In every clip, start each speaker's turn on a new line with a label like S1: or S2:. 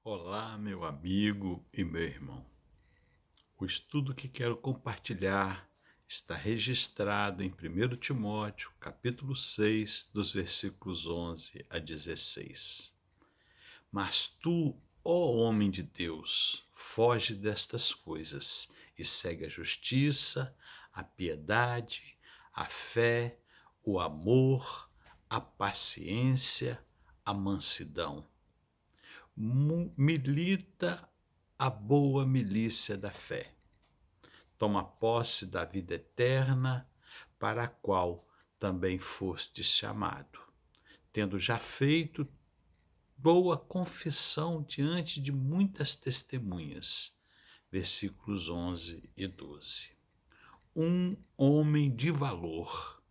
S1: Olá, meu amigo e meu irmão. O estudo que quero compartilhar está registrado em 1 Timóteo, capítulo 6, dos versículos 11 a 16. Mas tu, ó homem de Deus, foge destas coisas e segue a justiça, a piedade, a fé, o amor, a paciência, a mansidão. Milita a boa milícia da fé. Toma posse da vida eterna, para a qual também fostes chamado, tendo já feito boa confissão diante de muitas testemunhas. Versículos 11 e 12. Um homem de valor,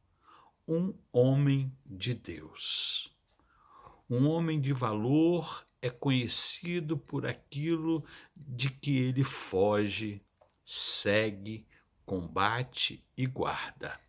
S1: um homem de Deus. Um homem de valor é conhecido por aquilo de que ele foge, segue, combate e guarda.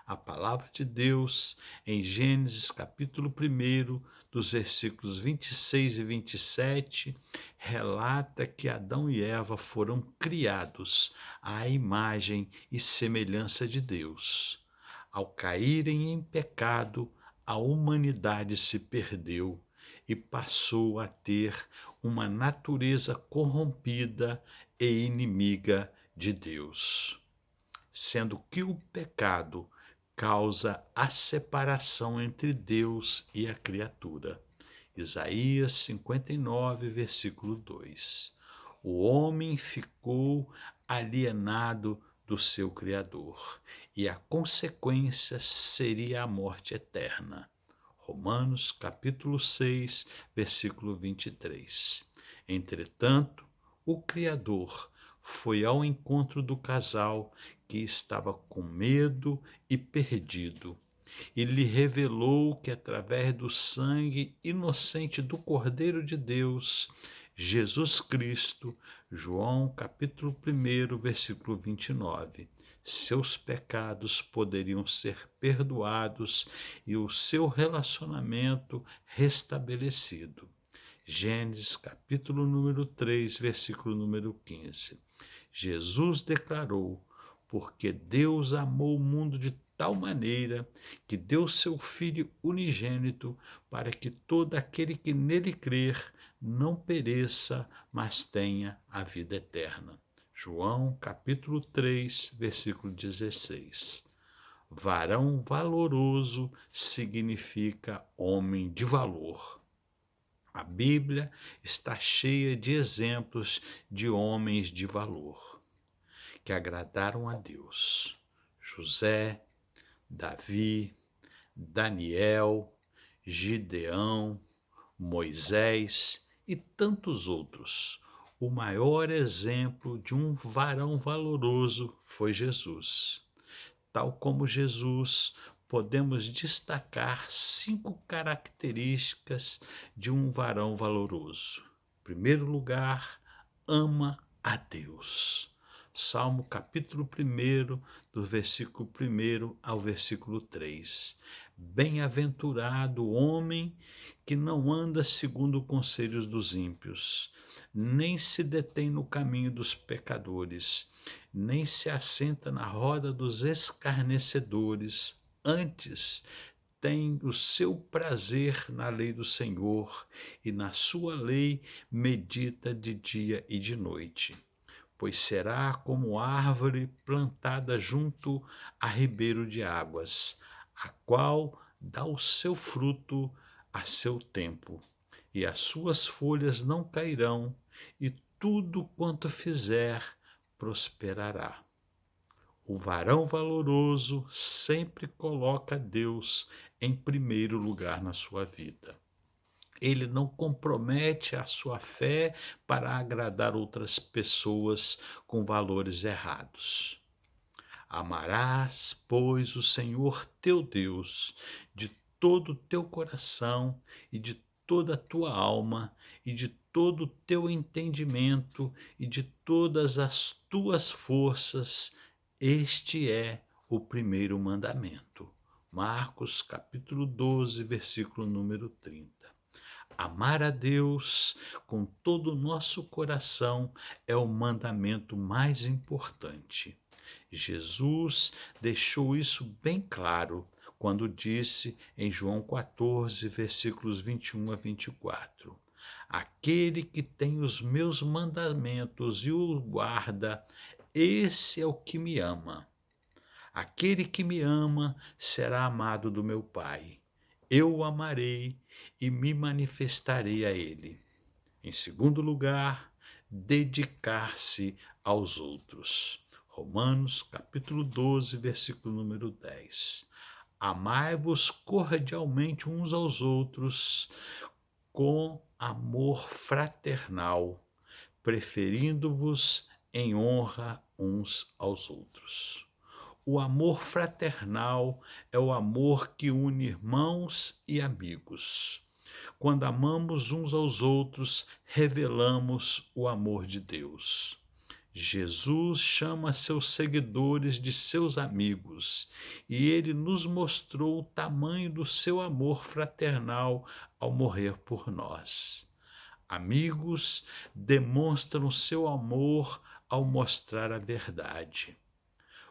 S1: A palavra de Deus, em Gênesis capítulo 1, dos versículos 26 e 27, relata que Adão e Eva foram criados à imagem e semelhança de Deus. Ao caírem em pecado, a humanidade se perdeu e passou a ter uma natureza corrompida e inimiga de Deus, sendo que o pecado causa a separação entre Deus e a criatura. Isaías 59, versículo 2. O homem ficou alienado do seu Criador, e a consequência seria a morte eterna. Romanos capítulo 6, versículo 23. Entretanto, o Criador foi ao encontro do casal que estava com medo e perdido, e lhe revelou que através do sangue inocente do Cordeiro de Deus, Jesus Cristo, João capítulo 1, versículo 29, seus pecados poderiam ser perdoados e o seu relacionamento restabelecido. Gênesis capítulo número 3, versículo número 15. Jesus declarou: porque Deus amou o mundo de tal maneira que deu seu Filho unigênito, para que todo aquele que nele crer não pereça, mas tenha a vida eterna. João capítulo 3, versículo 16. Varão valoroso significa homem de valor. A Bíblia está cheia de exemplos de homens de valor que agradaram a Deus. José, Davi, Daniel, Gideão, Moisés e tantos outros. O maior exemplo de um varão valoroso foi Jesus. Tal como Jesus, podemos destacar 5 características de um varão valoroso. Em primeiro lugar, ama a Deus. Salmo capítulo 1, do versículo 1 ao versículo 3. Bem-aventurado o homem que não anda segundo os conselhos dos ímpios, nem se detém no caminho dos pecadores, nem se assenta na roda dos escarnecedores. Antes, tem o seu prazer na lei do Senhor, e na sua lei medita de dia e de noite. Pois será como árvore plantada junto a ribeiro de águas, a qual dá o seu fruto a seu tempo, e as suas folhas não cairão, e tudo quanto fizer prosperará. O varão valoroso sempre coloca Deus em primeiro lugar na sua vida. Ele não compromete a sua fé para agradar outras pessoas com valores errados. Amarás, pois, o Senhor teu Deus de todo o teu coração e de toda a tua alma e de todo o teu entendimento e de todas as tuas forças. Este é o primeiro mandamento. Marcos capítulo 12, versículo número 30. Amar a Deus com todo o nosso coração é o mandamento mais importante. Jesus deixou isso bem claro quando disse em João 14, versículos 21 a 24: Aquele que tem os meus mandamentos e os guarda, esse é o que me ama. Aquele que me ama será amado do meu Pai. Eu o amarei e me manifestarei a ele. Em segundo lugar, dedicar-se aos outros. Romanos, capítulo 12, versículo número 10. Amai-vos cordialmente uns aos outros com amor fraternal, preferindo-vos em honra uns aos outros. O amor fraternal é o amor que une irmãos e amigos. Quando amamos uns aos outros, revelamos o amor de Deus. Jesus chama seus seguidores de seus amigos, e ele nos mostrou o tamanho do seu amor fraternal ao morrer por nós. Amigos demonstram seu amor ao mostrar a verdade.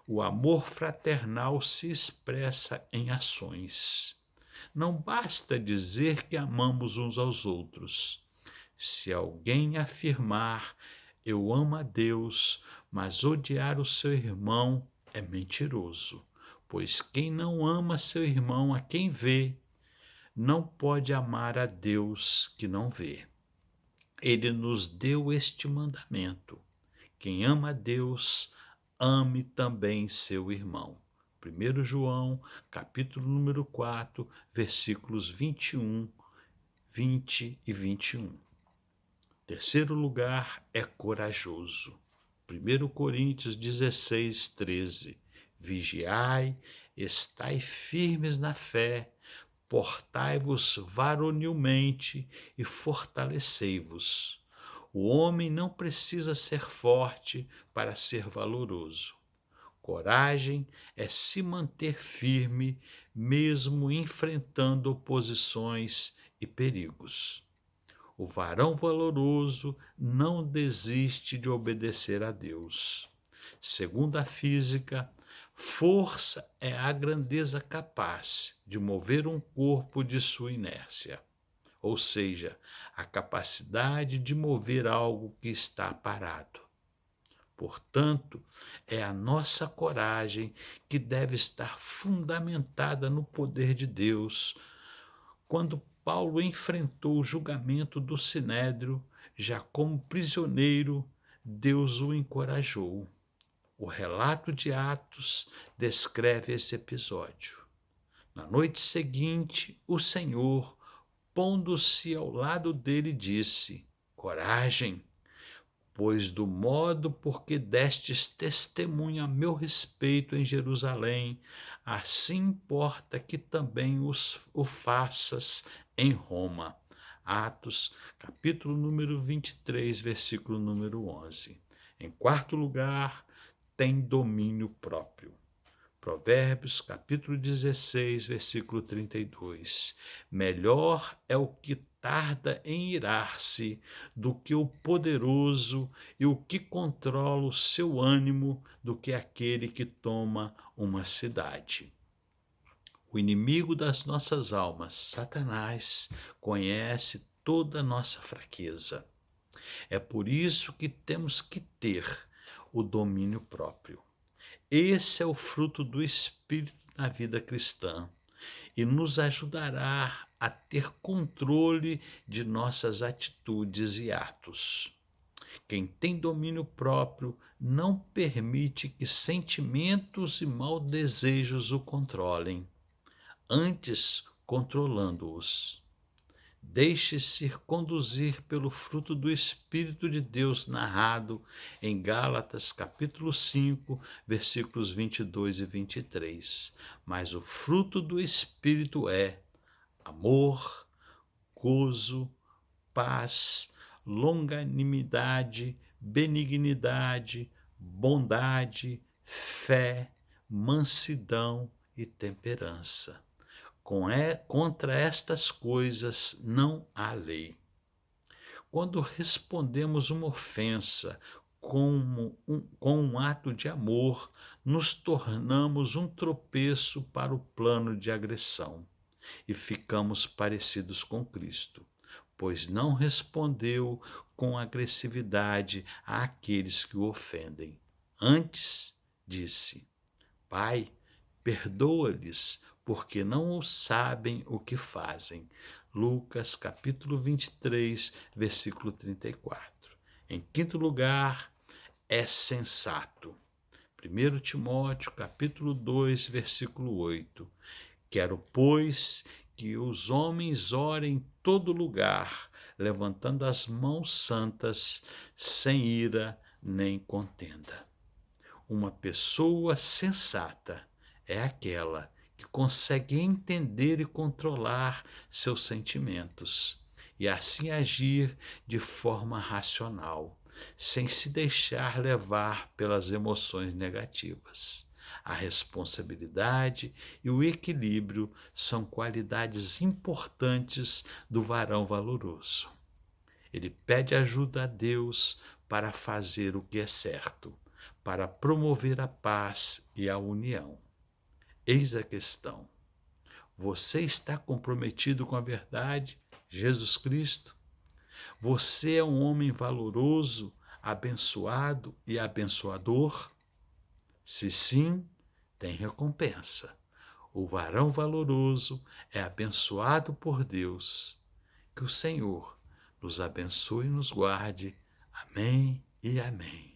S1: O amor fraternal se expressa em ações. Não basta dizer que amamos uns aos outros. Se alguém afirmar eu amo a Deus, mas odiar o seu irmão é mentiroso, pois quem não ama seu irmão a quem vê, não pode amar a Deus que não vê. Ele nos deu este mandamento: quem ama a Deus, ame também seu irmão. 1 João, capítulo número 4, versículos 21, 20 e 21. Terceiro lugar é corajoso. 1 Coríntios 16, 13. Vigiai, estai firmes na fé, portai-vos varonilmente e fortalecei-vos. O homem não precisa ser forte para ser valoroso. Coragem é se manter firme, mesmo enfrentando oposições e perigos. O varão valoroso não desiste de obedecer a Deus. Segundo a física, força é a grandeza capaz de mover um corpo de sua inércia, ou seja, a capacidade de mover algo que está parado. Portanto, é a nossa coragem que deve estar fundamentada no poder de Deus. Quando Paulo enfrentou o julgamento do Sinédrio, já como prisioneiro, Deus o encorajou. O relato de Atos descreve esse episódio. Na noite seguinte, o Senhor, pondo-se ao lado dele, disse: Coragem, pois do modo por que destes testemunho a meu respeito em Jerusalém, assim importa que também o faças em Roma. Atos, capítulo número 23, versículo número 11. Em quarto lugar, tem domínio próprio. Provérbios, capítulo 16, versículo 32. Melhor é o que tarda em irar-se do que o poderoso, e o que controla o seu ânimo do que aquele que toma uma cidade. O inimigo das nossas almas, Satanás, conhece toda a nossa fraqueza. É por isso que temos que ter o domínio próprio. Esse é o fruto do Espírito na vida cristã e nos ajudará a ter controle de nossas atitudes e atos. Quem tem domínio próprio não permite que sentimentos e maus desejos o controlem, antes controlando-os. Deixe-se conduzir pelo fruto do Espírito de Deus narrado em Gálatas capítulo 5, versículos 22 e 23. Mas o fruto do Espírito é amor, gozo, paz, longanimidade, benignidade, bondade, fé, mansidão e temperança. Contra estas coisas não há lei. Quando respondemos uma ofensa com um ato de amor, nos tornamos um tropeço para o plano de agressão e ficamos parecidos com Cristo, pois não respondeu com agressividade àqueles que o ofendem. Antes, disse: Pai, perdoa-lhes, porque não sabem o que fazem. Lucas capítulo 23, versículo 34. Em quinto lugar, é sensato. 1 Timóteo capítulo 2, versículo 8. Quero, pois, que os homens orem em todo lugar, levantando as mãos santas, sem ira nem contenda. Uma pessoa sensata é aquela que consegue entender e controlar seus sentimentos e assim agir de forma racional, sem se deixar levar pelas emoções negativas. A responsabilidade e o equilíbrio são qualidades importantes do varão valoroso. Ele pede ajuda a Deus para fazer o que é certo, para promover a paz e a união. Eis a questão: você está comprometido com a verdade, Jesus Cristo? Você é um homem valoroso, abençoado e abençoador? Se sim, tem recompensa. O varão valoroso é abençoado por Deus. Que o Senhor nos abençoe e nos guarde. Amém e amém.